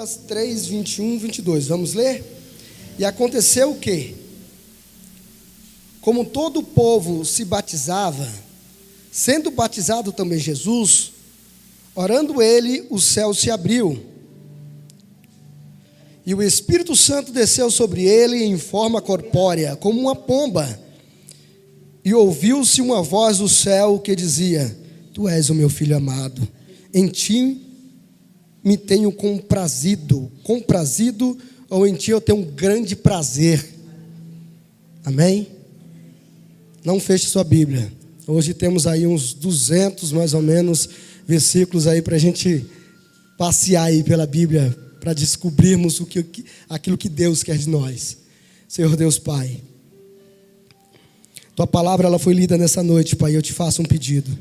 Lucas 3, 21, 22. Vamos ler? E aconteceu o quê? Como todo o povo se batizava, sendo batizado também Jesus, orando ele, o céu se abriu. E o Espírito Santo desceu sobre ele em forma corpórea, como uma pomba. E ouviu-se uma voz do céu que dizia: Tu és o meu filho amado, em ti me tenho comprazido, ou em ti eu tenho um grande prazer. Amém? Não feche sua Bíblia. Hoje temos aí uns 200, mais ou menos, versículos aí para a gente passear aí pela Bíblia, para descobrirmos aquilo que Deus quer de nós. Senhor Deus Pai, Tua palavra ela foi lida nessa noite, Pai, eu te faço um pedido.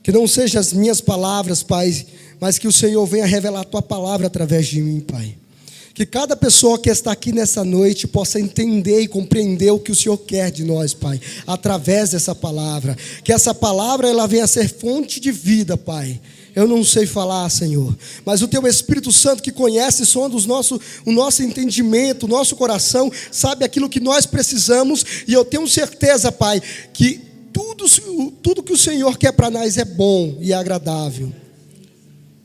Que não sejam as minhas palavras, Pai, mas que o Senhor venha revelar a Tua palavra através de mim, Pai. Que cada pessoa que está aqui nessa noite possa entender e compreender o que o Senhor quer de nós, Pai, através dessa palavra. Que essa palavra ela venha a ser fonte de vida, Pai. Eu não sei falar, Senhor, mas o Teu Espírito Santo que conhece, sonda o nosso entendimento, o nosso coração, sabe aquilo que nós precisamos, e eu tenho certeza, Pai, que tudo que o Senhor quer para nós é bom e agradável.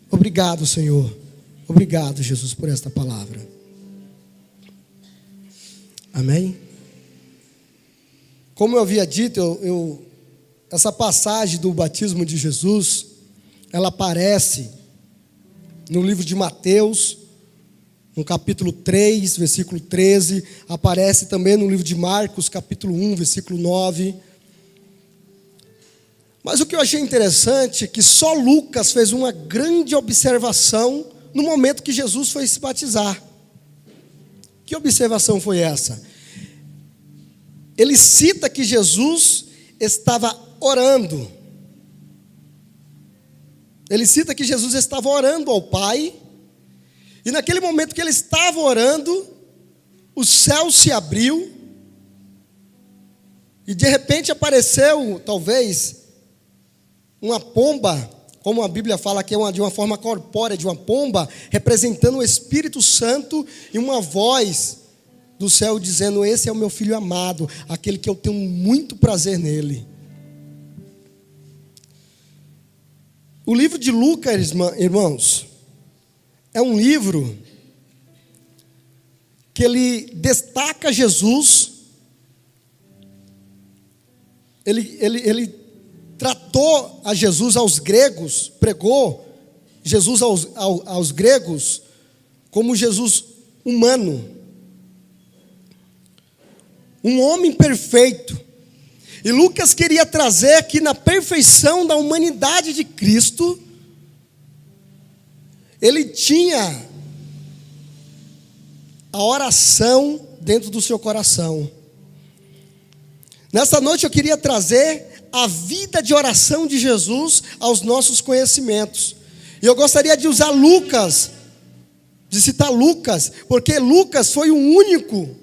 Obrigado, Senhor. Obrigado, Jesus, por esta palavra. Amém? Como eu havia dito, essa passagem do batismo de Jesus, ela aparece no livro de Mateus, no capítulo 3, versículo 13, aparece também no livro de Marcos, capítulo 1, versículo 9. Mas o que eu achei interessante é que só Lucas fez uma grande observação no momento que Jesus foi se batizar. Que observação foi essa? Ele cita que Jesus estava orando. Ele cita que Jesus estava orando ao Pai, e naquele momento que ele estava orando, o céu se abriu, e de repente apareceu, talvez, uma pomba, como a Bíblia fala que é de uma forma corpórea, de uma pomba, representando o Espírito Santo, e uma voz do céu dizendo: Esse é o meu filho amado, aquele que eu tenho muito prazer nele. O livro de Lucas, irmãos, é um livro que ele destaca Jesus, ele tratou a Jesus aos gregos, pregou Jesus aos gregos como Jesus humano, um homem perfeito. E Lucas queria trazer que na perfeição da humanidade de Cristo, ele tinha a oração dentro do seu coração. Nessa noite eu queria trazer a vida de oração de Jesus aos nossos conhecimentos. E eu gostaria de usar Lucas, de citar Lucas, porque Lucas foi o único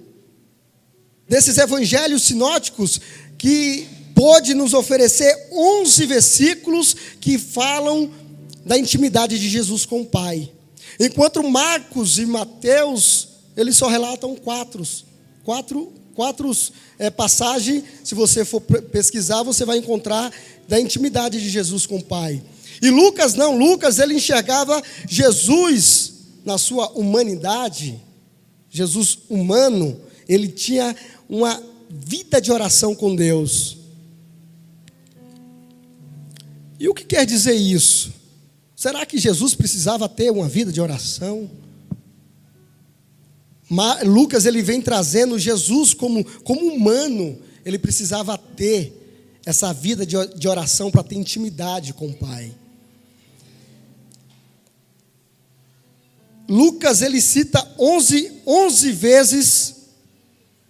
desses evangelhos sinóticos que pôde nos oferecer 11 versículos que falam da intimidade de Jesus com o Pai. Enquanto Marcos e Mateus, eles só relatam quatro passagens. Se você for pesquisar, você vai encontrar da intimidade de Jesus com o Pai. E Lucas não, Lucas ele enxergava Jesus na sua humanidade, Jesus humano, ele tinha uma vida de oração com Deus. E o que quer dizer isso? Será que Jesus precisava ter uma vida de oração? Lucas ele vem trazendo Jesus como humano, ele precisava ter essa vida de oração para ter intimidade com o Pai. Lucas ele cita 11 vezes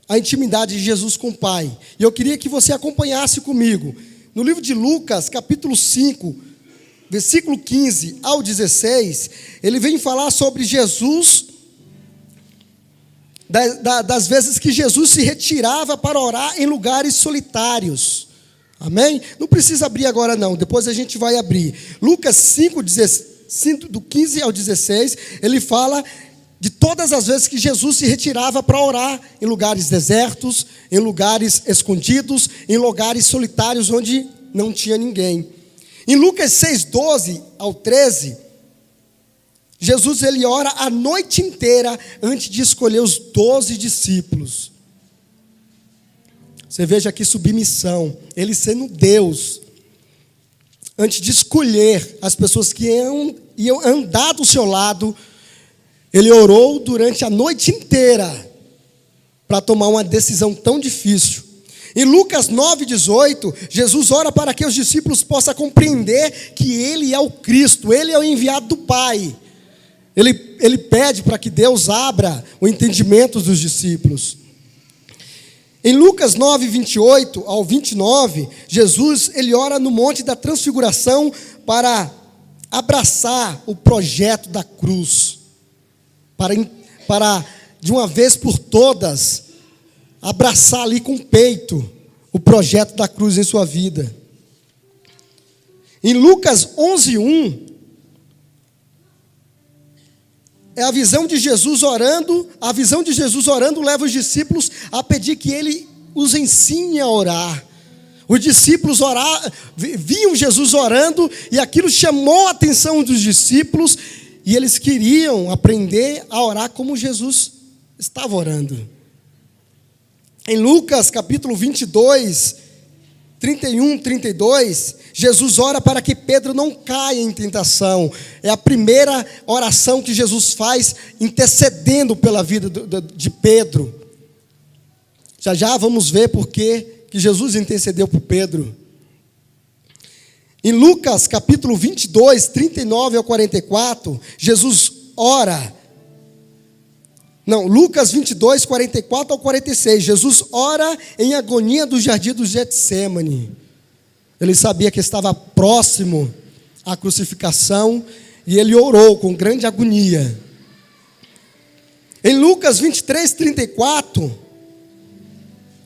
a intimidade de Jesus com o Pai. E eu queria que você acompanhasse comigo. No livro de Lucas, capítulo 5, versículo 15 ao 16, ele vem falar sobre Jesus, das vezes que Jesus se retirava para orar em lugares solitários. Amém? Não precisa abrir agora não, depois a gente vai abrir. Lucas 5, do 15 ao 16, ele fala de todas as vezes que Jesus se retirava para orar em lugares desertos, em lugares escondidos, em lugares solitários onde não tinha ninguém. Em Lucas 6, 12 ao 13, Jesus ele ora a noite inteira antes de escolher os 12 discípulos. Você veja aqui submissão, ele sendo Deus, antes de escolher as pessoas que iam andar do seu lado, ele orou durante a noite inteira para tomar uma decisão tão difícil. Em Lucas 9:18, Jesus ora para que os discípulos possam compreender que ele é o Cristo, ele é o enviado do Pai. Ele pede para que Deus abra o entendimento dos discípulos. Em Lucas 9:28 ao 29, Jesus ele ora no Monte da Transfiguração para abraçar o projeto da cruz. Para de uma vez por todas, abraçar ali com o peito o projeto da cruz em sua vida. Em Lucas 11:1, é a visão de Jesus orando leva os discípulos a pedir que ele os ensine a orar. Os discípulos viam Jesus orando e aquilo chamou a atenção dos discípulos e eles queriam aprender a orar como Jesus estava orando. Em Lucas capítulo 22, 31, 32, Jesus ora para que Pedro não caia em tentação. É a primeira oração que Jesus faz intercedendo pela vida de Pedro. Já vamos ver por que Jesus intercedeu por Pedro. Em Lucas capítulo 22, 39 ao 44, Jesus ora. Não, Lucas 22, 44 ao 46, Jesus ora em agonia do jardim do Getsêmani. Ele sabia que estava próximo à crucificação e ele orou com grande agonia. Em Lucas 23, 34,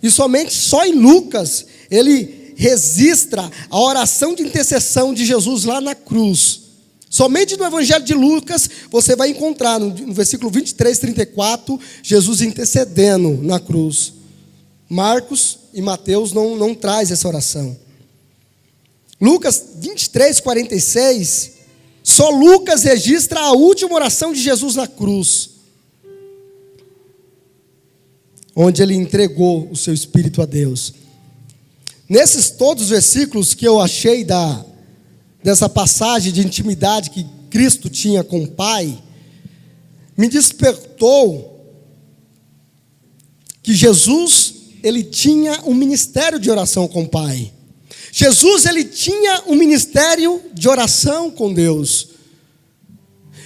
e somente só em Lucas, ele registra a oração de intercessão de Jesus lá na cruz. Somente no Evangelho de Lucas, você vai encontrar, no versículo 23, 34, Jesus intercedendo na cruz. Marcos e Mateus não traz essa oração. Lucas 23, 46, só Lucas registra a última oração de Jesus na cruz, onde ele entregou o seu espírito a Deus. Nesses todos os versículos que eu achei dessa passagem de intimidade que Cristo tinha com o Pai, me despertou que Jesus, ele tinha um ministério de oração com o Pai. Jesus, ele tinha um ministério de oração com Deus.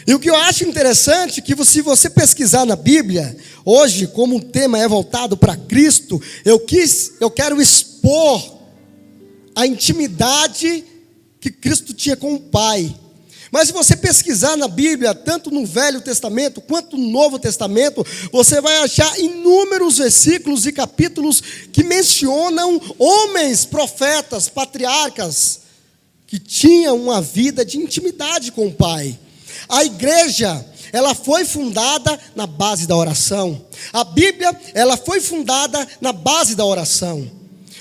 E o que eu acho interessante é que se você pesquisar na Bíblia, hoje, como o tema é voltado para Cristo, eu quero expor a intimidade que Cristo tinha com o Pai. Mas se você pesquisar na Bíblia, tanto no Velho Testamento quanto no Novo Testamento, você vai achar inúmeros versículos e capítulos que mencionam homens, profetas, patriarcas, que tinham uma vida de intimidade com o Pai. A igreja, ela foi fundada na base da oração. A Bíblia, ela foi fundada na base da oração.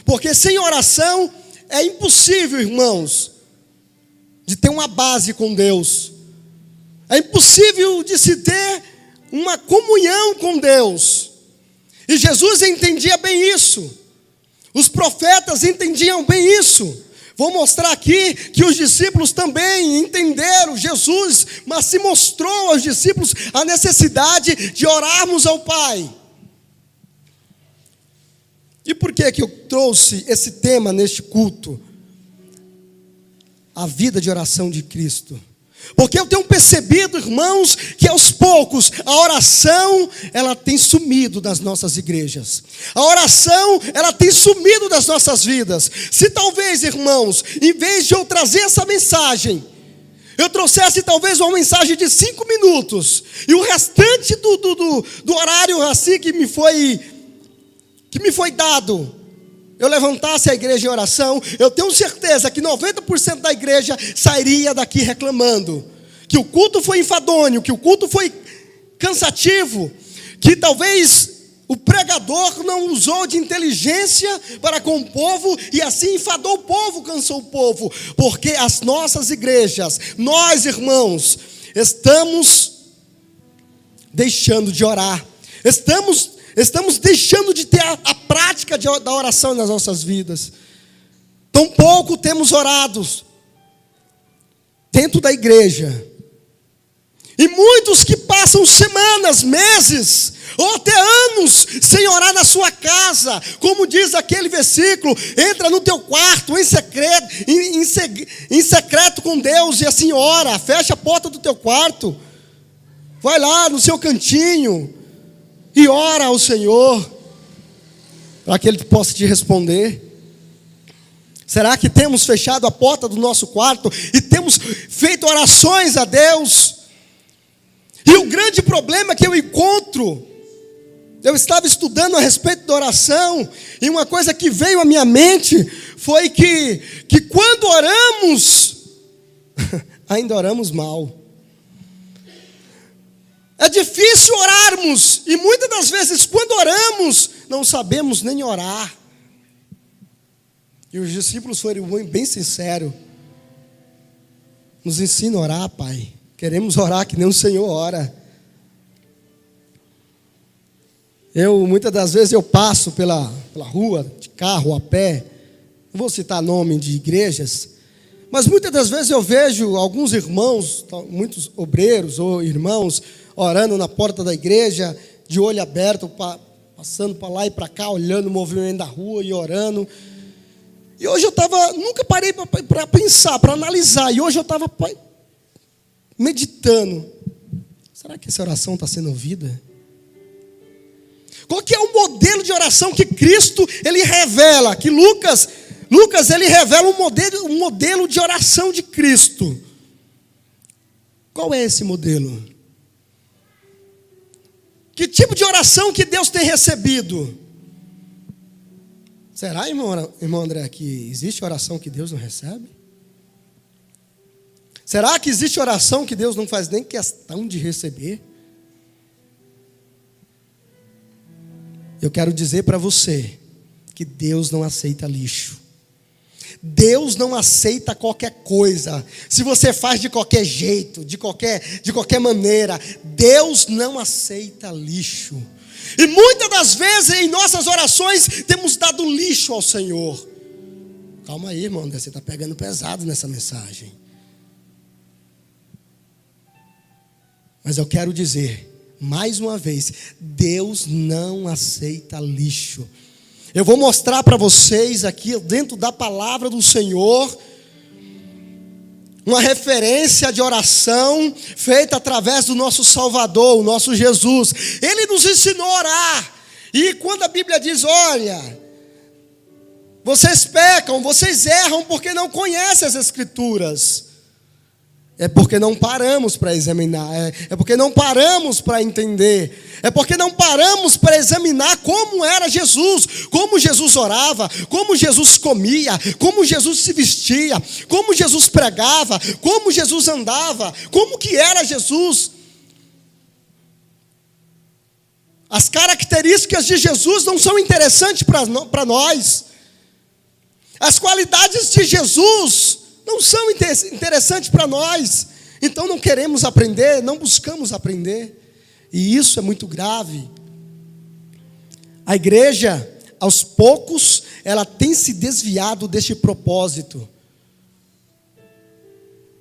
Porque sem oração é impossível, irmãos, de ter uma base com Deus. É impossível de se ter uma comunhão com Deus. E Jesus entendia bem isso. Os profetas entendiam bem isso. Vou mostrar aqui que os discípulos também entenderam Jesus, mas se mostrou aos discípulos a necessidade de orarmos ao Pai. E por que eu trouxe esse tema neste culto? A vida de oração de Cristo. Porque eu tenho percebido, irmãos, que aos poucos a oração, ela tem sumido das nossas igrejas. A oração, ela tem sumido das nossas vidas. Se talvez, irmãos, em vez de eu trazer essa mensagem, eu trouxesse talvez uma mensagem de 5 minutos, e o restante do horário assim que me foi dado, eu levantasse a igreja em oração, eu tenho certeza que 90% da igreja sairia daqui reclamando que o culto foi enfadonho, que o culto foi cansativo, que talvez o pregador não usou de inteligência para com o povo e assim enfadou o povo, cansou o povo, porque as nossas igrejas, nós irmãos, estamos deixando de orar, estamos deixando de ter a prática da oração nas nossas vidas. Tão pouco temos orado dentro da igreja. E muitos que passam semanas, meses, ou até anos, sem orar na sua casa. Como diz aquele versículo, entra no teu quarto, em secreto com Deus, e assim ora, fecha a porta do teu quarto. Vai lá no seu cantinho, e ora ao Senhor, para que Ele possa te responder. Será que temos fechado a porta do nosso quarto, e temos feito orações a Deus? E o grande problema que eu encontro, eu estava estudando a respeito da oração, e uma coisa que veio à minha mente, foi que quando oramos, ainda oramos mal. É difícil orarmos, e muitas das vezes quando oramos, não sabemos nem orar. E os discípulos foram bem sinceros. Nos ensina a orar, Pai. Queremos orar que nem o Senhor ora. Muitas das vezes eu passo pela rua, de carro, a pé. Não vou citar nome de igrejas. Mas muitas das vezes eu vejo alguns irmãos, muitos obreiros ou irmãos, orando na porta da igreja, de olho aberto, passando para lá e para cá, olhando o movimento da rua e orando. E hoje nunca parei para pensar, para analisar. E hoje eu estava meditando. Será que essa oração está sendo ouvida? Qual que é o modelo de oração que Cristo ele revela? Que Lucas ele revela um modelo de oração de Cristo. Qual é esse modelo? Que tipo de oração que Deus tem recebido? Será, irmão André, que existe oração que Deus não recebe? Será que existe oração que Deus não faz nem questão de receber? Eu quero dizer para você que Deus não aceita lixo. Deus não aceita qualquer coisa. Se você faz de qualquer jeito, de qualquer maneira, Deus não aceita lixo. E muitas das vezes em nossas orações temos dado lixo ao Senhor. Calma aí, irmão, você está pegando pesado nessa mensagem. Mas eu quero dizer, mais uma vez, Deus não aceita lixo. Eu vou mostrar para vocês aqui, dentro da palavra do Senhor, uma referência de oração feita através do nosso Salvador, o nosso Jesus. Ele nos ensinou a orar. E quando a Bíblia diz, olha, vocês pecam, vocês erram porque não conhecem as Escrituras. É porque não paramos para examinar, é porque não paramos para entender, é porque não paramos para examinar como era Jesus, como Jesus orava, como Jesus comia, como Jesus se vestia, como Jesus pregava, como Jesus andava, como que era Jesus. As características de Jesus não são interessantes para nós. As qualidades de Jesus não são interessantes para nós. Então não queremos aprender, não buscamos aprender. E isso é muito grave. A igreja, aos poucos, ela tem se desviado deste propósito.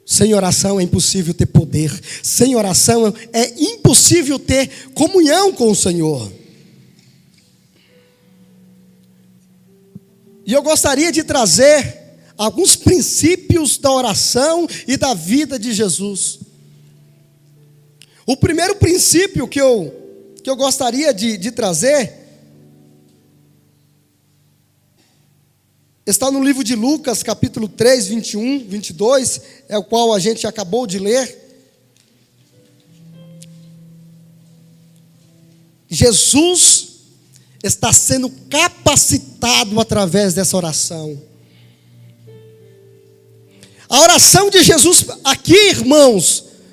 Sem oração é impossível ter poder. Sem oração é impossível ter comunhão com o Senhor. E eu gostaria de trazer alguns princípios da oração e da vida de Jesus. O primeiro princípio que eu gostaria de trazer está no livro de Lucas, capítulo 3, 21, 22, é o qual a gente acabou de ler. Jesus está sendo capacitado através dessa oração. A oração de Jesus aqui, irmãos,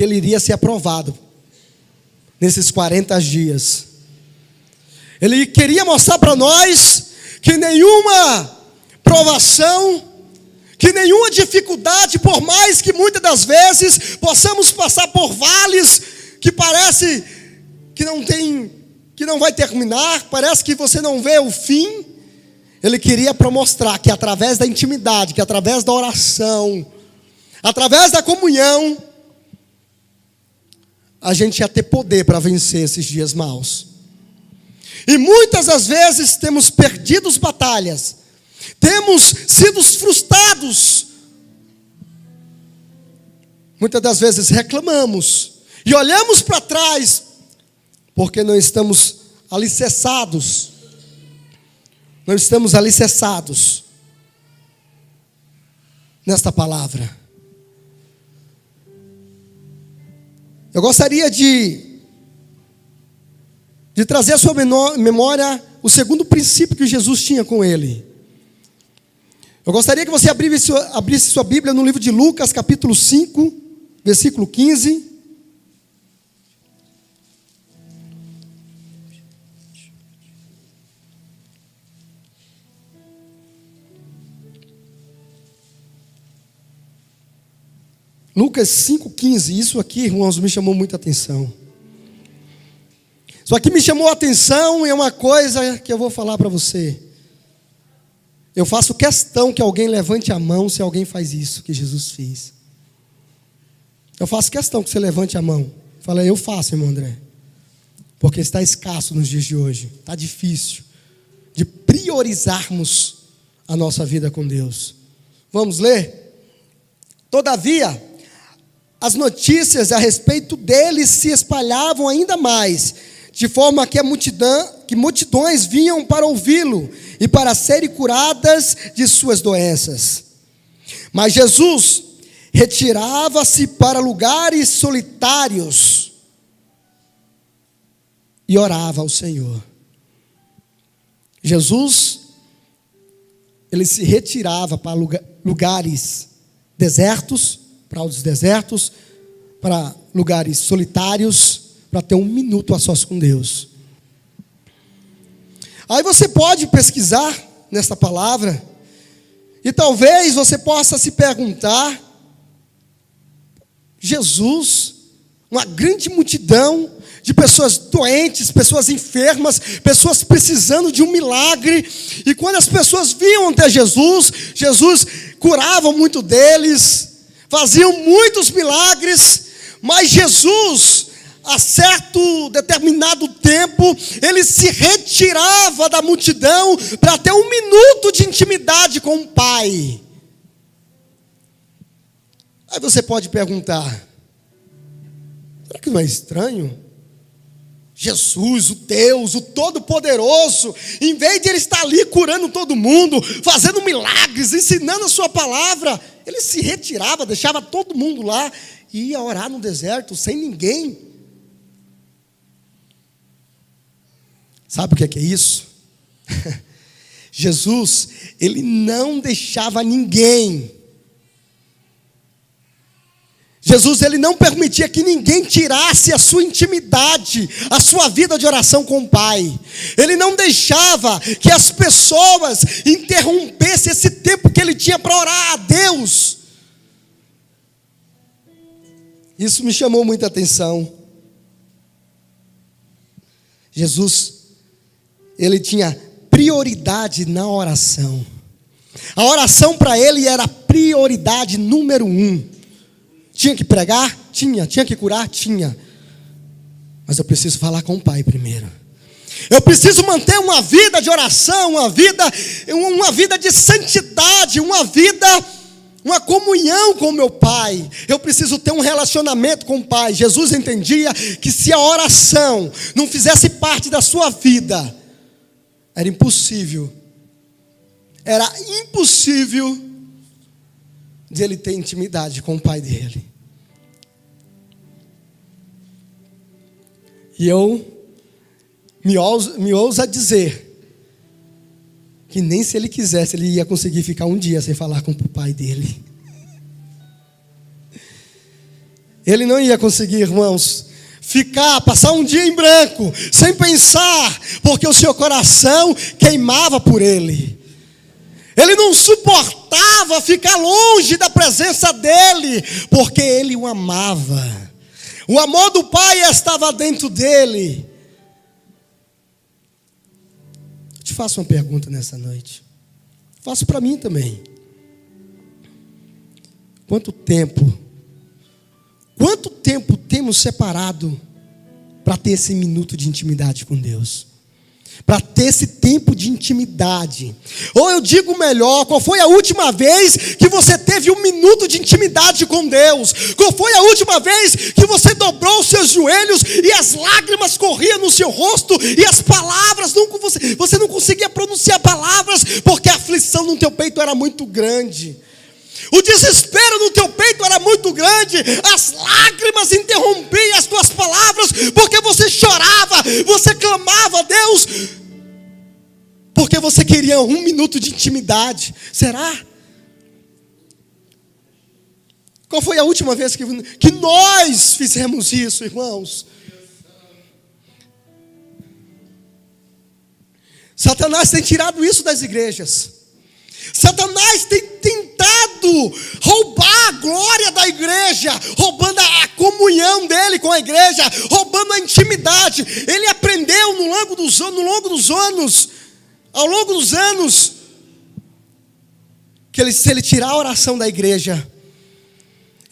que ele iria ser aprovado nesses 40 dias. Ele queria mostrar para nós que nenhuma provação, que nenhuma dificuldade, por mais que muitas das vezes possamos passar por vales que parece que não vai terminar, parece que você não vê o fim. Ele queria mostrar que através da intimidade, que através da oração, através da comunhão, a gente ia ter poder para vencer esses dias maus. E muitas das vezes temos perdido batalhas, temos sido frustrados. Muitas das vezes reclamamos e olhamos para trás, porque não estamos alicerçados. Não estamos alicerçados nesta palavra. Eu gostaria de trazer à sua memória o segundo princípio que Jesus tinha com ele. Eu gostaria que você abrisse sua Bíblia no livro de Lucas, capítulo 5, versículo 15. Lucas 5,15, isso aqui, irmãos, me chamou muita atenção. Isso aqui me chamou a atenção e é uma coisa que eu vou falar para você. Eu faço questão que alguém levante a mão se alguém faz isso que Jesus fez. Eu faço questão que você levante a mão. Fala, eu faço, irmão André. Porque está escasso nos dias de hoje. Está difícil de priorizarmos a nossa vida com Deus. Vamos ler? Todavia, as notícias a respeito dele se espalhavam ainda mais, de forma que multidões vinham para ouvi-lo e para serem curadas de suas doenças. Mas Jesus retirava-se para lugares solitários e orava ao Senhor. Jesus, ele se retirava para lugares desertos, para os desertos, para lugares solitários, para ter um minuto a sós com Deus. Aí você pode pesquisar nessa palavra, e talvez você possa se perguntar, Jesus, uma grande multidão de pessoas doentes, pessoas enfermas, pessoas precisando de um milagre, e quando as pessoas vinham até Jesus, Jesus curava muito deles, faziam muitos milagres, mas Jesus, a certo determinado tempo, ele se retirava da multidão para ter um minuto de intimidade com o Pai. Aí você pode perguntar, será que não é estranho? Jesus, o Deus, o Todo-Poderoso, em vez de ele estar ali curando todo mundo, fazendo milagres, ensinando a sua palavra, ele se retirava, deixava todo mundo lá e ia orar no deserto sem ninguém. Sabe o que é isso? Jesus, ele não deixava ninguém. Jesus, ele não permitia que ninguém tirasse a sua intimidade, a sua vida de oração com o Pai. Ele não deixava que as pessoas interrompessem esse tempo que ele tinha para orar a Deus. Isso me chamou muita atenção. Jesus, ele tinha prioridade na oração. A oração para ele era a prioridade número 1. Tinha que pregar? Tinha que curar? Tinha. Mas eu preciso falar com o Pai primeiro. Eu preciso manter uma vida de oração, uma vida de santidade, uma comunhão com o meu Pai. Eu preciso ter um relacionamento com o Pai. Jesus entendia que se a oração não fizesse parte da sua vida, era impossível de ele ter intimidade com o Pai dele. E eu me ouso a dizer que nem se ele quisesse, ele ia conseguir ficar um dia sem falar com o Pai dele. Ele não ia conseguir, irmãos, passar um dia em branco, sem pensar, porque o seu coração queimava por ele. Ele não suportava ficar longe da presença dele, porque ele o amava. O amor do Pai estava dentro dele. Eu te faço uma pergunta nessa noite. Faço para mim também. Quanto tempo temos separado para ter esse minuto de intimidade com Deus? Para ter esse tempo de intimidade. Ou eu digo melhor, qual foi a última vez que você teve um minuto de intimidade com Deus? Qual foi a última vez que você dobrou os seus joelhos e as lágrimas corriam no seu rosto e as palavras, você não conseguia pronunciar palavras porque a aflição no teu peito era muito grande? O desespero no teu peito era muito grande, as lágrimas interrompiam as tuas palavras, porque você chorava, você clamava a Deus, porque você queria um minuto de intimidade. Será? Qual foi a última vez que nós fizemos isso, irmãos? Satanás tem tirado isso das igrejas. Satanás tem tentado roubar a glória da igreja, roubando a comunhão dele com a igreja, roubando a intimidade. Ele aprendeu ao longo dos anos, que se ele tirar a oração da igreja,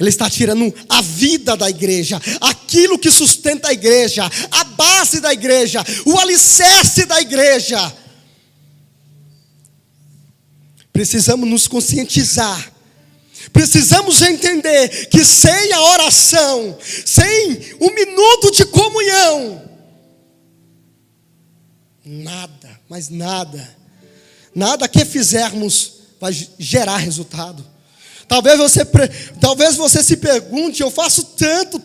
ele está tirando a vida da igreja, aquilo que sustenta a igreja, a base da igreja, o alicerce da igreja. Precisamos nos conscientizar, precisamos entender que sem a oração, sem um minuto de comunhão, nada, mas nada que fizermos vai gerar resultado. Talvez você se pergunte: eu faço tanto,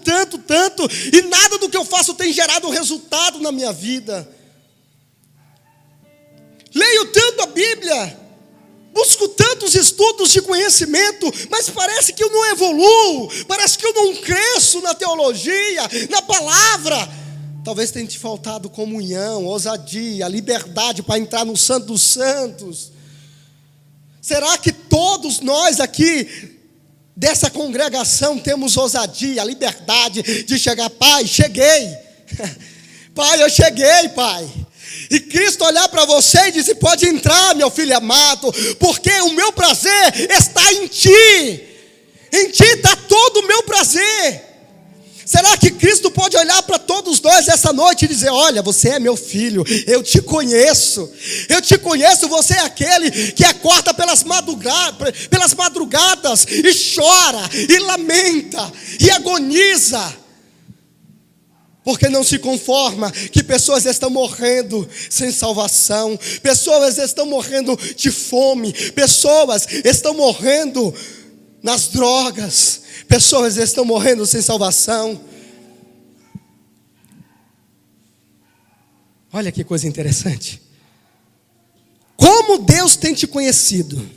e nada do que eu faço tem gerado resultado na minha vida. Leio tanto a Bíblia, busco tantos estudos de conhecimento, mas parece que eu não evoluo, parece que eu não cresço na teologia, na palavra. Talvez tenha te faltado comunhão, ousadia, liberdade para entrar no Santo dos Santos. Será que todos nós aqui dessa congregação temos ousadia, liberdade de chegar? Pai, cheguei. Pai, eu cheguei, Pai. E Cristo olhar para você e dizer: pode entrar, meu filho amado, porque o meu prazer está em ti. Em ti está todo o meu prazer. Será que Cristo pode olhar para todos nós essa noite e dizer: olha, você é meu filho, eu te conheço, você é aquele que acorda pelas madrugadas e chora, e lamenta, e agoniza, porque não se conforma que pessoas estão morrendo sem salvação, pessoas estão morrendo de fome, pessoas estão morrendo nas drogas, pessoas estão morrendo sem salvação. Olha que coisa interessante. Como Deus tem te conhecido?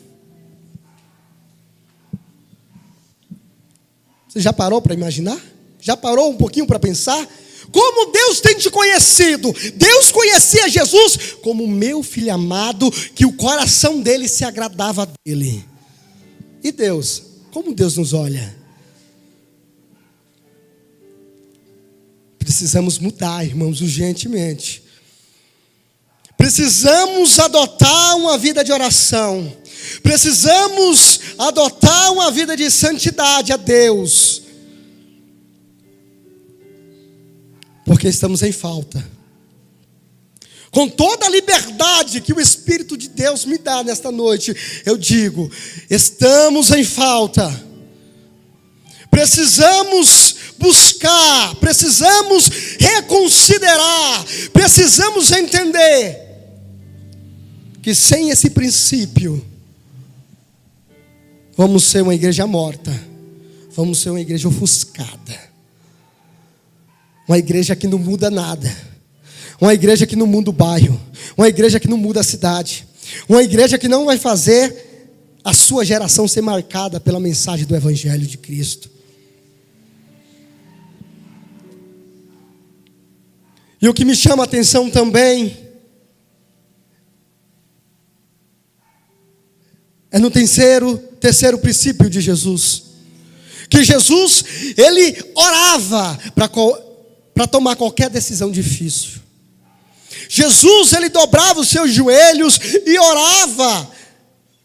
Você já parou para imaginar? Já parou um pouquinho para pensar? Como Deus tem te conhecido? Deus conhecia Jesus como meu filho amado, que o coração dele se agradava dele. E Deus, como Deus nos olha? Precisamos mudar, irmãos, urgentemente. Precisamos adotar uma vida de oração. Precisamos adotar uma vida de santidade a Deus. Porque estamos em falta. Com toda a liberdade que o Espírito de Deus me dá nesta noite, eu digo: estamos em falta. Precisamos buscar, precisamos reconsiderar, precisamos entender que sem esse princípio, vamos ser uma igreja morta, vamos ser uma igreja ofuscada, uma igreja que não muda nada, uma igreja que não muda o bairro, uma igreja que não muda a cidade, uma igreja que não vai fazer a sua geração ser marcada pela mensagem do Evangelho de Cristo. E o que me chama a atenção também é no terceiro princípio de Jesus. Que Jesus, ele orava para tomar qualquer decisão difícil. Jesus, ele dobrava os seus joelhos e orava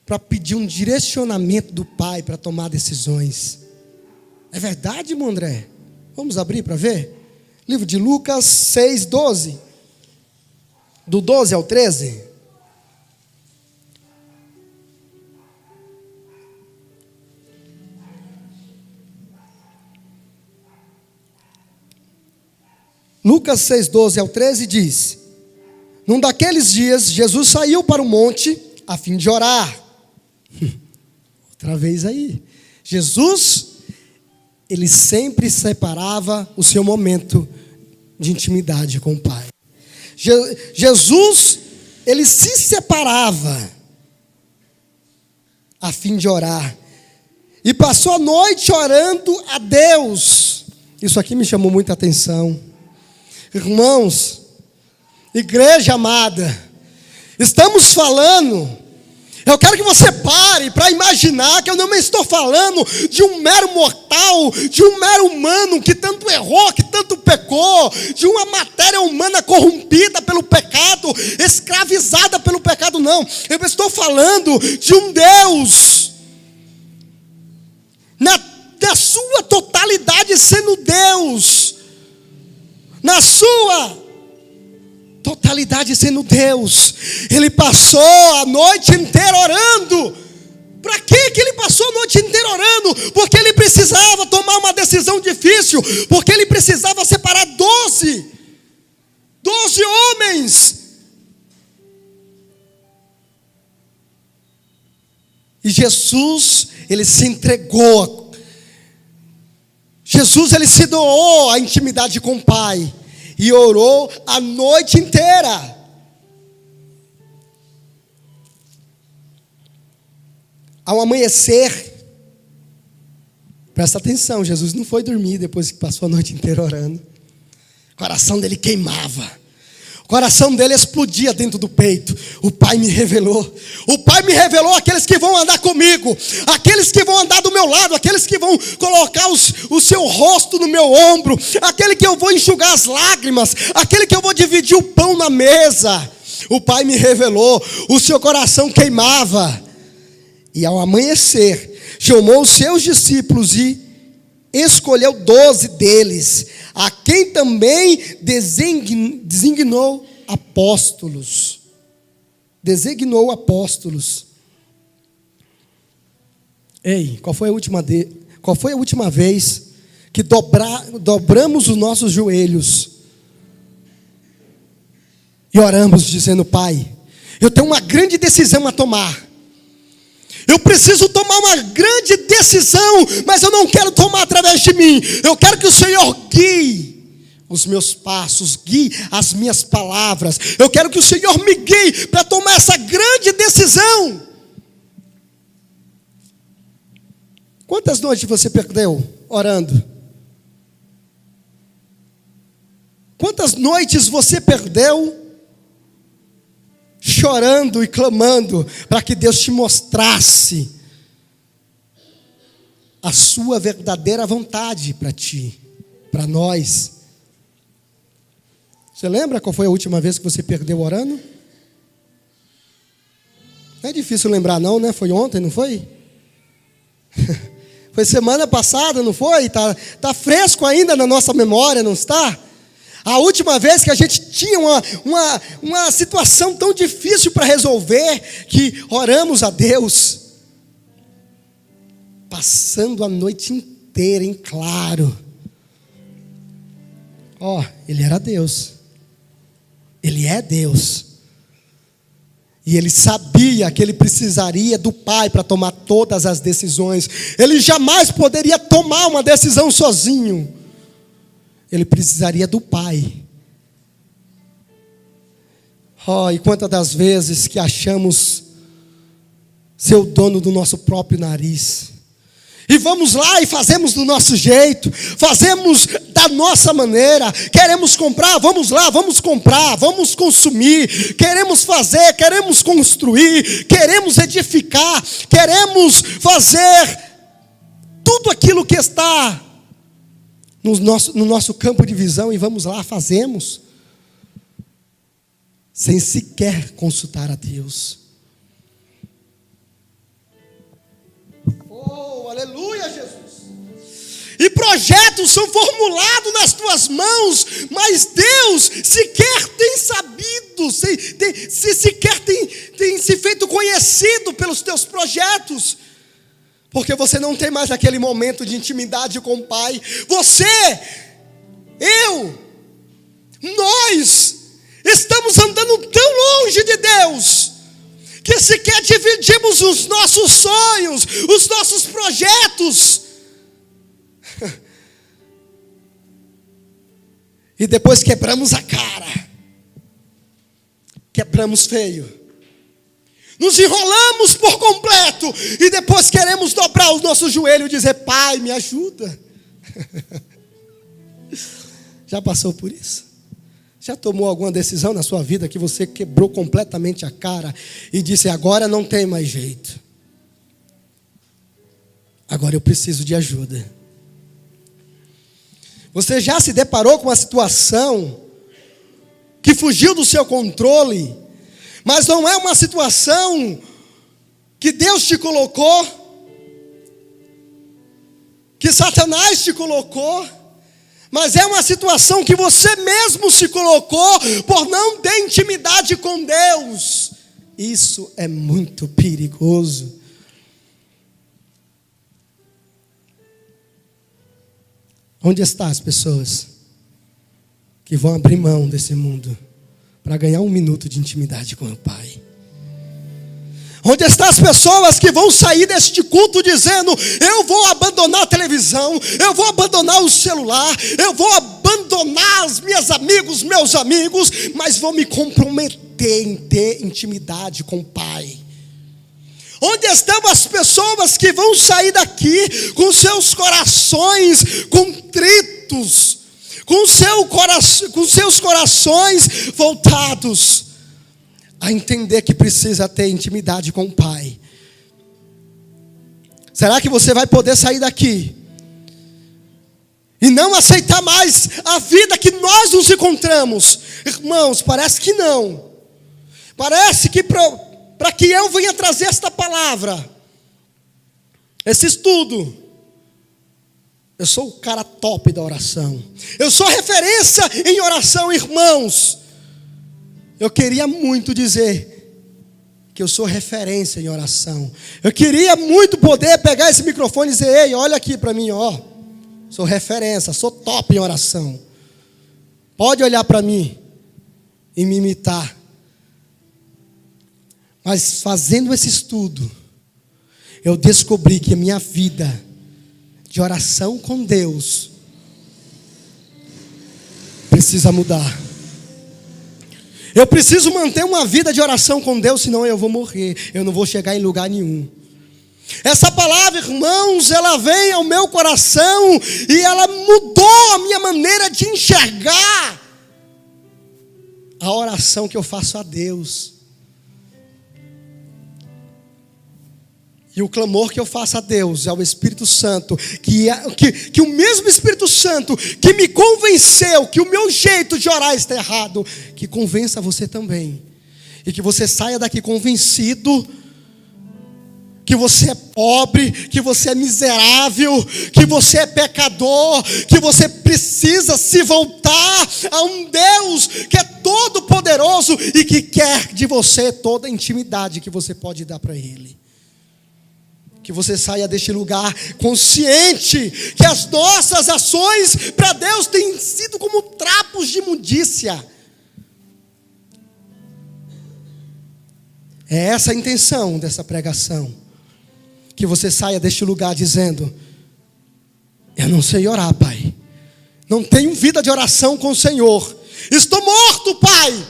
para pedir um direcionamento do Pai para tomar decisões. É verdade, irmão André? Vamos abrir para ver? Livro de Lucas 6, 12. Do 12 ao 13. Lucas 6, 12 ao 13 diz: num daqueles dias, Jesus saiu para o monte a fim de orar. Outra vez aí. Jesus, ele sempre separava o seu momento de intimidade com o Pai. Jesus, ele se separava a fim de orar. E passou a noite orando a Deus. Isso aqui me chamou muita atenção. Irmãos, igreja amada, estamos falando, eu quero que você pare para imaginar que eu não estou falando de um mero mortal, de um mero humano que tanto errou, que tanto pecou, de uma matéria humana corrompida pelo pecado, escravizada pelo pecado, não. Eu estou falando de um Deus, na sua totalidade sendo Deus, na sua totalidade sendo Deus. Ele passou a noite inteira orando. Para que ele passou a noite inteira orando? Porque ele precisava tomar uma decisão difícil, porque ele precisava separar 12 homens. E Jesus, ele se entregou. Jesus, ele se doou à intimidade com o Pai e orou a noite inteira. Ao amanhecer, presta atenção, Jesus não foi dormir depois que passou a noite inteira orando. O coração dele queimava. O coração dele explodia dentro do peito. O Pai me revelou. O Pai me revelou aqueles que vão andar comigo, aqueles que vão andar do meu lado, aqueles que vão colocar o seu rosto no meu ombro, aquele que eu vou enxugar as lágrimas, aquele que eu vou dividir o pão na mesa. O Pai me revelou. O seu coração queimava. E ao amanhecer, chamou os seus discípulos e escolheu 12 deles, a quem também designou apóstolos. Designou apóstolos. Ei, qual foi a última vez que dobramos os nossos joelhos e oramos dizendo: Pai, eu tenho uma grande decisão a tomar. Eu preciso tomar uma grande decisão, mas eu não quero tomar através de mim. Eu quero que o Senhor guie os meus passos, guie as minhas palavras. Eu quero que o Senhor me guie para tomar essa grande decisão. Quantas noites você perdeu orando? Quantas noites você perdeu chorando e clamando para que Deus te mostrasse a sua verdadeira vontade para ti, para nós? Você lembra qual foi a última vez que você perdeu orando? Não é difícil lembrar não, né? Foi ontem, não foi? Foi semana passada, não foi? Tá fresco ainda na nossa memória, não está? A última vez que a gente tinha uma situação tão difícil para resolver, que oramos a Deus, passando a noite inteira em claro. Ele era Deus. Ele é Deus. E ele sabia que ele precisaria do Pai para tomar todas as decisões. Ele jamais poderia tomar uma decisão sozinho. Ele precisaria do Pai. E quantas das vezes que achamos ser o dono do nosso próprio nariz. E vamos lá e fazemos do nosso jeito, fazemos da nossa maneira. Queremos comprar, vamos lá, vamos comprar, vamos consumir. Queremos fazer, queremos construir, queremos edificar, queremos fazer tudo aquilo que está no nosso campo de visão. E vamos lá, fazemos, sem sequer consultar a Deus. Aleluia, Jesus. E projetos são formulados nas tuas mãos, mas Deus sequer tem sabido, sequer tem se feito conhecido pelos teus projetos, porque você não tem mais aquele momento de intimidade com o Pai. Você, nós estamos andando tão longe de Deus, que sequer dividimos os nossos sonhos, os nossos projetos. E depois quebramos a cara. Quebramos feio. Nos enrolamos por completo. E depois queremos dobrar o nosso joelho e dizer: Pai, me ajuda. Já passou por isso? Já tomou alguma decisão na sua vida que você quebrou completamente a cara e disse: agora não tem mais jeito, agora eu preciso de ajuda? Você já se deparou com uma situação que fugiu do seu controle, mas não é uma situação que Deus te colocou, que Satanás te colocou, mas é uma situação que você mesmo se colocou por não ter intimidade com Deus? Isso é muito perigoso. Onde estão as pessoas que vão abrir mão desse mundo para ganhar 1 minuto de intimidade com o Pai? Onde estão as pessoas que vão sair deste culto dizendo: eu vou abandonar a televisão, eu vou abandonar o celular, eu vou abandonar os meus amigos, mas vou me comprometer em ter intimidade com o Pai? Onde estão as pessoas que vão sair daqui com seus corações contritos, com seus corações voltados a entender que precisa ter intimidade com o Pai? Será que você vai poder sair daqui e não aceitar mais a vida que nós nos encontramos? Irmãos, parece que não. Parece que para que eu venha trazer esta palavra, esse estudo, eu sou o cara top da oração, eu sou referência em oração, irmãos. Eu queria muito dizer que eu sou referência em oração. Eu queria muito poder pegar esse microfone e dizer: ei, olha aqui para mim, ó, sou referência, sou top em oração. Pode olhar para mim e me imitar. Mas fazendo esse estudo, eu descobri que a minha vida de oração com Deus precisa mudar. Eu preciso manter uma vida de oração com Deus, senão eu vou morrer, eu não vou chegar em lugar nenhum. Essa palavra, irmãos, ela vem ao meu coração e ela mudou a minha maneira de enxergar a oração que eu faço a Deus. E o clamor que eu faço a Deus, ao Espírito Santo, que o mesmo Espírito Santo que me convenceu que o meu jeito de orar está errado, que convença você também. E que você saia daqui convencido que você é pobre, que você é miserável, que você é pecador, que você precisa se voltar a um Deus que é todo poderoso e que quer de você toda a intimidade que você pode dar para Ele. Que você saia deste lugar consciente que as nossas ações para Deus têm sido como trapos de imundícia. É essa a intenção dessa pregação. Que você saia deste lugar dizendo: eu não sei orar, Pai. Não tenho vida de oração com o Senhor. Estou morto, Pai.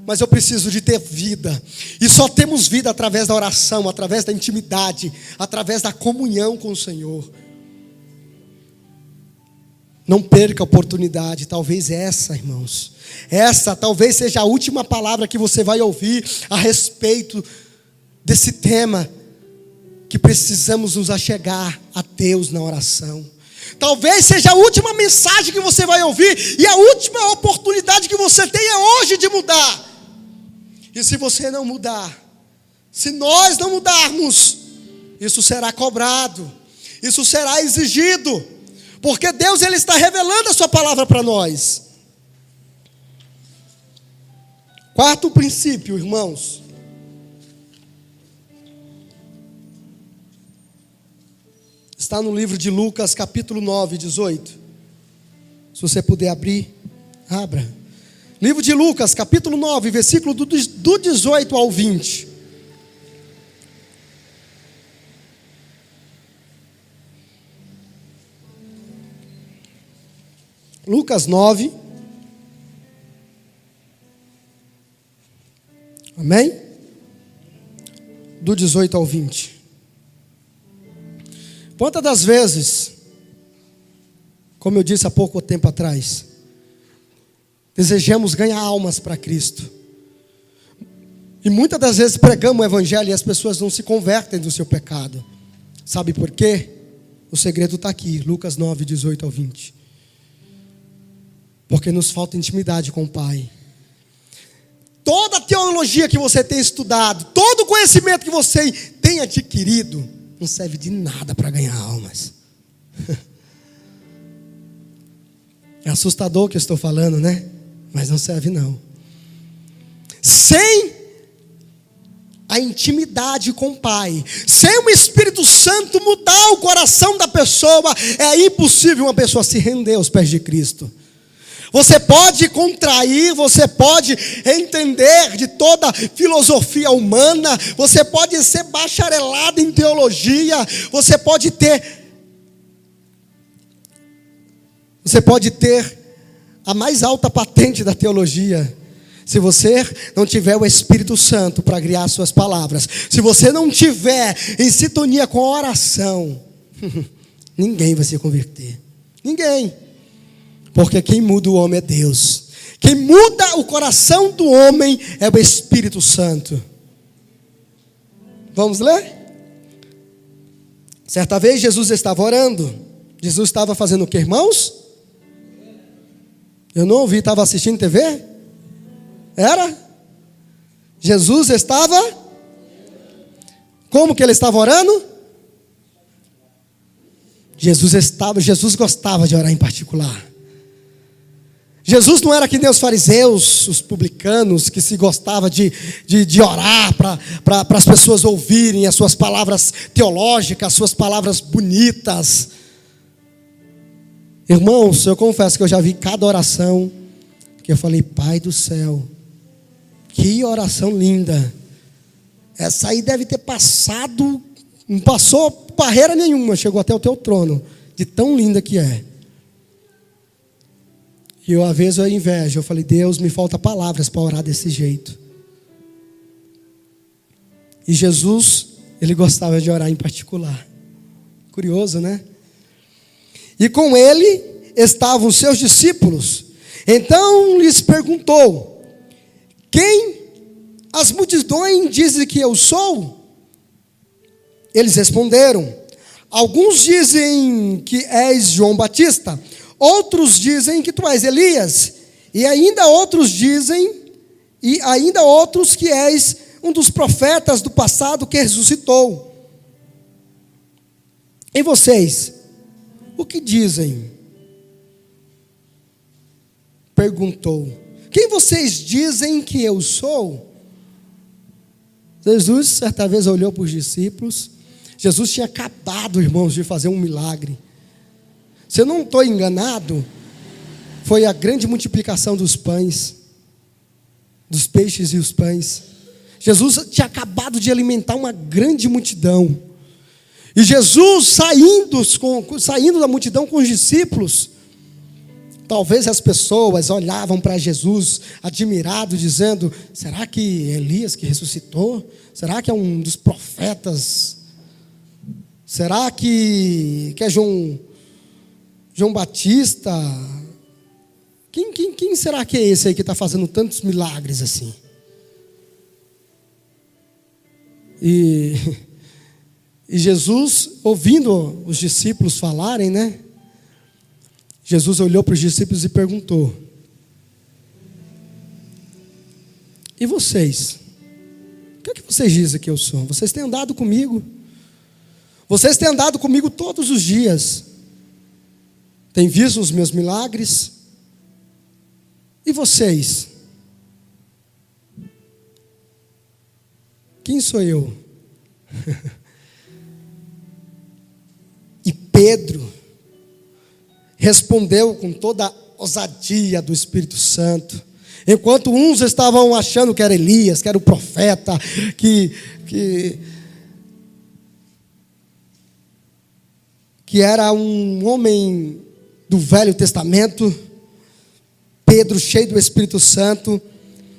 mas eu preciso de ter vida. E só temos vida através da oração, através da intimidade, através da comunhão com o Senhor. Não perca a oportunidade. Talvez essa, irmãos, essa talvez seja a última palavra que você vai ouvir a respeito desse tema, que precisamos nos achegar a Deus na oração. Talvez seja a última mensagem que você vai ouvir, e a última oportunidade que você tem é hoje de mudar. E se você não mudar, se nós não mudarmos, isso será cobrado, isso será exigido, porque Deus, Ele está revelando a sua palavra para nós. Quarto princípio, irmãos, está no livro de Lucas, capítulo 9, 18. Se você puder abrir, abra. Livro de Lucas, capítulo 9, versículo do 18 ao 20. Lucas 9. Amém? Do 18 ao 20. Quantas das vezes, como eu disse há pouco tempo atrás, desejamos ganhar almas para Cristo, e muitas das vezes pregamos o Evangelho e as pessoas não se convertem do seu pecado. Sabe por quê? O segredo está aqui, Lucas 9, 18 ao 20. Porque nos falta intimidade com o Pai. Toda a teologia que você tem estudado, todo o conhecimento que você tem adquirido, não serve de nada para ganhar almas. É assustador o que eu estou falando, né? Mas não serve não. Sem a intimidade com o Pai, sem o Espírito Santo mudar o coração da pessoa, é impossível uma pessoa se render aos pés de Cristo. Você pode contrair, você pode entender de toda filosofia humana, você pode ser bacharelado em teologia, você pode ter a mais alta patente da teologia. Se você não tiver o Espírito Santo para guiar suas palavras, se você não tiver em sintonia com a oração, ninguém vai se converter. Ninguém. Porque quem muda o homem é Deus. Quem muda o coração do homem é o Espírito Santo. Vamos ler? Certa vez Jesus estava orando. Jesus estava fazendo o que, irmãos? Eu não ouvi, estava assistindo TV? Era? Jesus estava? Como que ele estava orando? Jesus gostava de orar em particular. Jesus não era que nem os fariseus, os publicanos, que se gostava de orar para as pessoas ouvirem as suas palavras teológicas, as suas palavras bonitas. Irmãos, eu confesso que eu já vi cada oração que eu falei, Pai do céu, que oração linda. Essa aí deve ter passado, não passou barreira nenhuma, chegou até o teu trono, de tão linda que é. E eu, às vezes, eu invejo. Eu falei, Deus, me falta palavras para orar desse jeito. E Jesus, ele gostava de orar em particular. Curioso, né? E com ele estavam os seus discípulos. Então lhes perguntou, quem as multidões dizem que eu sou? Eles responderam, alguns dizem que és João Batista, outros dizem que tu és Elias, e ainda outros que és um dos profetas do passado que ressuscitou. E vocês, o que dizem? Perguntou. Quem vocês dizem que eu sou? Jesus, certa vez, olhou para os discípulos. Jesus tinha acabado, irmãos, de fazer um milagre. Se eu não estou enganado, foi a grande multiplicação dos pães, dos peixes e os pães. Jesus tinha acabado de alimentar uma grande multidão. E Jesus, saindo da multidão com os discípulos, Talvez as pessoas olhavam para Jesus admirado, dizendo: será que Elias que ressuscitou? Será que é um dos profetas? Será que é João Batista? Quem será que é esse aí que está fazendo tantos milagres assim? E Jesus, ouvindo os discípulos falarem, né? Jesus olhou para os discípulos e perguntou: e vocês? O que é que vocês dizem que eu sou? Vocês têm andado comigo? Vocês têm andado comigo todos os dias. Têm visto os meus milagres? E vocês? Quem sou eu? E Pedro respondeu com toda a ousadia do Espírito Santo. Enquanto uns estavam achando que era Elias, que era o profeta, que era um homem do Velho Testamento, Pedro, cheio do Espírito Santo,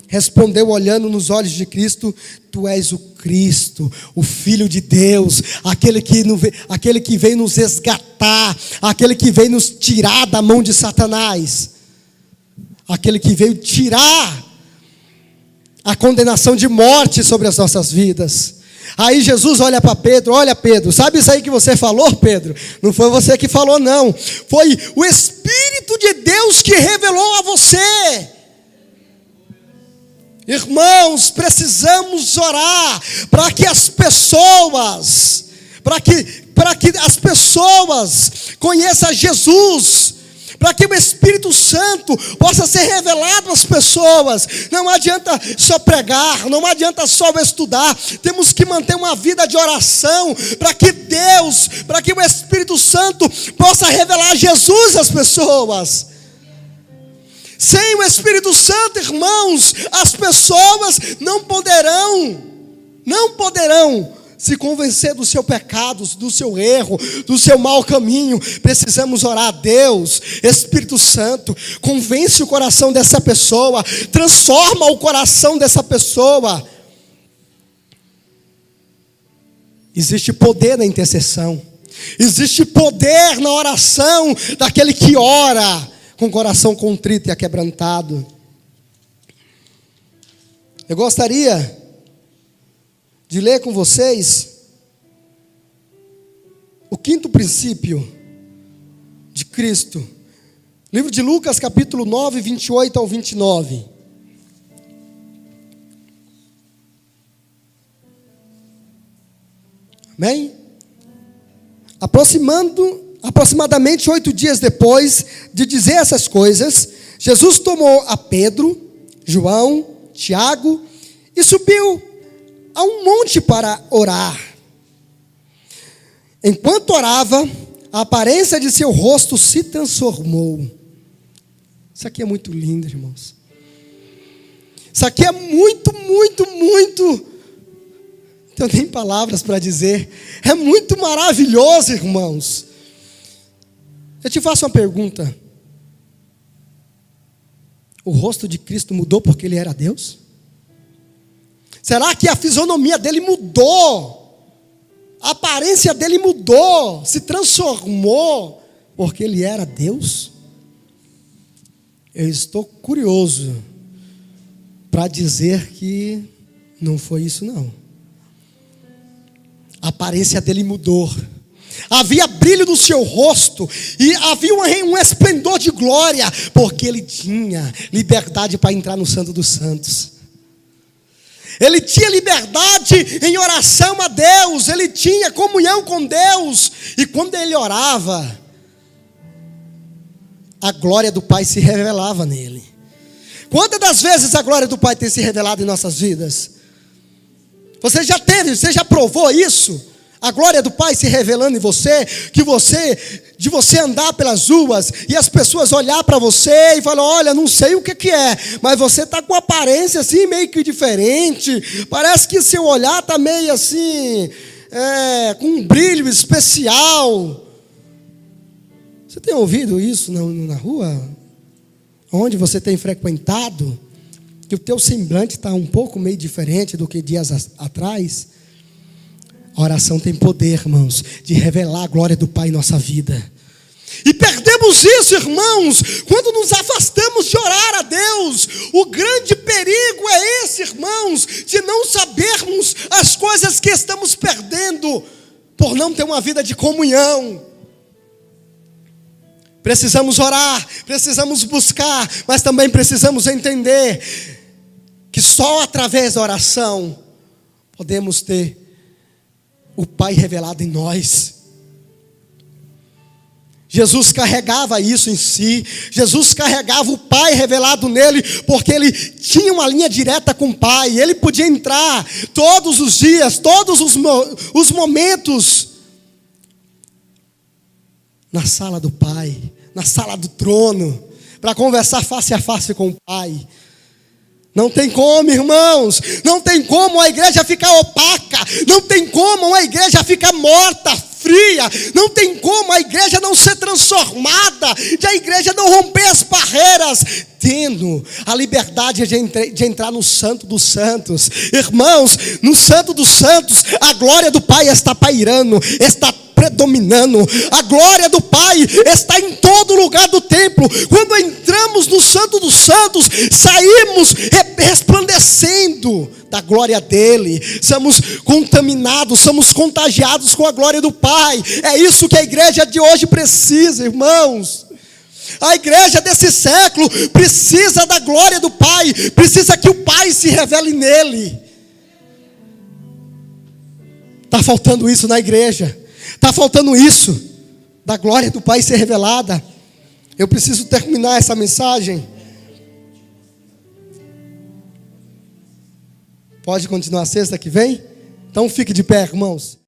respondeu olhando nos olhos de Cristo: tu és o Cristo, o Filho de Deus, aquele que veio nos resgatar, aquele que veio nos tirar da mão de Satanás, aquele que veio tirar a condenação de morte sobre as nossas vidas. Aí Jesus olha para Pedro: olha, Pedro, sabe isso aí que você falou, Pedro? Não foi você que falou, não. Foi o Espírito de Deus que revelou a você. Irmãos, precisamos orar para que as pessoas, conheçam Jesus, para que o Espírito Santo possa ser revelado às pessoas. Não adianta só pregar, não adianta só estudar, temos que manter uma vida de oração, para que o Espírito Santo possa revelar Jesus às pessoas. Sem o Espírito Santo, irmãos, as pessoas não poderão se convencer do seu pecado, do seu erro, do seu mau caminho. Precisamos orar a Deus: Espírito Santo, convence o coração dessa pessoa, transforma o coração dessa pessoa. Existe poder na intercessão, existe poder na oração daquele que ora com o coração contrito e aquebrantado. Eu gostaria de ler com vocês o quinto princípio de Cristo. Livro de Lucas, capítulo 9, 28 ao 29. Amém? Aproximadamente 8 dias depois de dizer essas coisas, Jesus tomou a Pedro, João, Tiago e subiu a um monte para orar. Enquanto orava, a aparência de seu rosto se transformou. Isso aqui é muito lindo, irmãos. Isso aqui é muito, não tenho nem palavras para dizer. É muito maravilhoso, irmãos. Eu te faço uma pergunta: o rosto de Cristo mudou porque Ele era Deus? Será que a fisionomia dele mudou? A aparência dele mudou, se transformou porque Ele era Deus? Eu estou curioso para dizer que não foi isso, não. A aparência dele mudou. Havia brilho no seu rosto e havia um esplendor de glória, porque ele tinha liberdade para entrar no Santo dos Santos. Ele tinha liberdade em oração a Deus, ele tinha comunhão com Deus, e quando ele orava, a glória do Pai se revelava nele. Quantas das vezes a glória do Pai tem se revelado em nossas vidas? Você já provou isso? A glória do Pai se revelando em você, de você andar pelas ruas e as pessoas olhar para você e falar: olha, não sei o que é, mas você está com aparência assim meio que diferente, parece que seu olhar está meio assim, com um brilho especial. Você tem ouvido isso na rua? onde você tem frequentado, que o teu semblante está um pouco meio diferente do que dias atrás, a oração tem poder, irmãos, de revelar a glória do Pai em nossa vida. E perdemos isso, irmãos, quando nos afastamos de orar a Deus. O grande perigo é esse, irmãos, de não sabermos as coisas que estamos perdendo por não ter uma vida de comunhão. Precisamos orar, precisamos buscar, mas também precisamos entender que só através da oração podemos ter o Pai revelado em nós. Jesus carregava isso em si. Jesus carregava o Pai revelado nele, porque ele tinha uma linha direta com o Pai. Ele podia entrar todos os dias, todos os momentos na sala do Pai, na sala do trono, para conversar face a face com o Pai. Não tem como, irmãos, não tem como a igreja ficar opaca, não tem como a igreja ficar morta, fria, não tem como a igreja não ser transformada, de a igreja não romper as barreiras, tendo a liberdade de entrar no Santo dos Santos. Irmãos, no Santo dos Santos, a glória do Pai está pairando, está predominando, a glória do Pai está em todo lugar do templo. Quando entramos no Santo dos Santos, saímos resplandecendo da glória dele, somos contaminados, somos contagiados com a glória do Pai. É isso que a igreja de hoje precisa, irmãos. A igreja desse século precisa da glória do Pai, precisa que o Pai se revele nele. Está faltando isso na igreja. Está faltando isso, da glória do Pai ser revelada. Eu preciso terminar essa mensagem. Pode continuar sexta que vem? Então fique de pé, irmãos.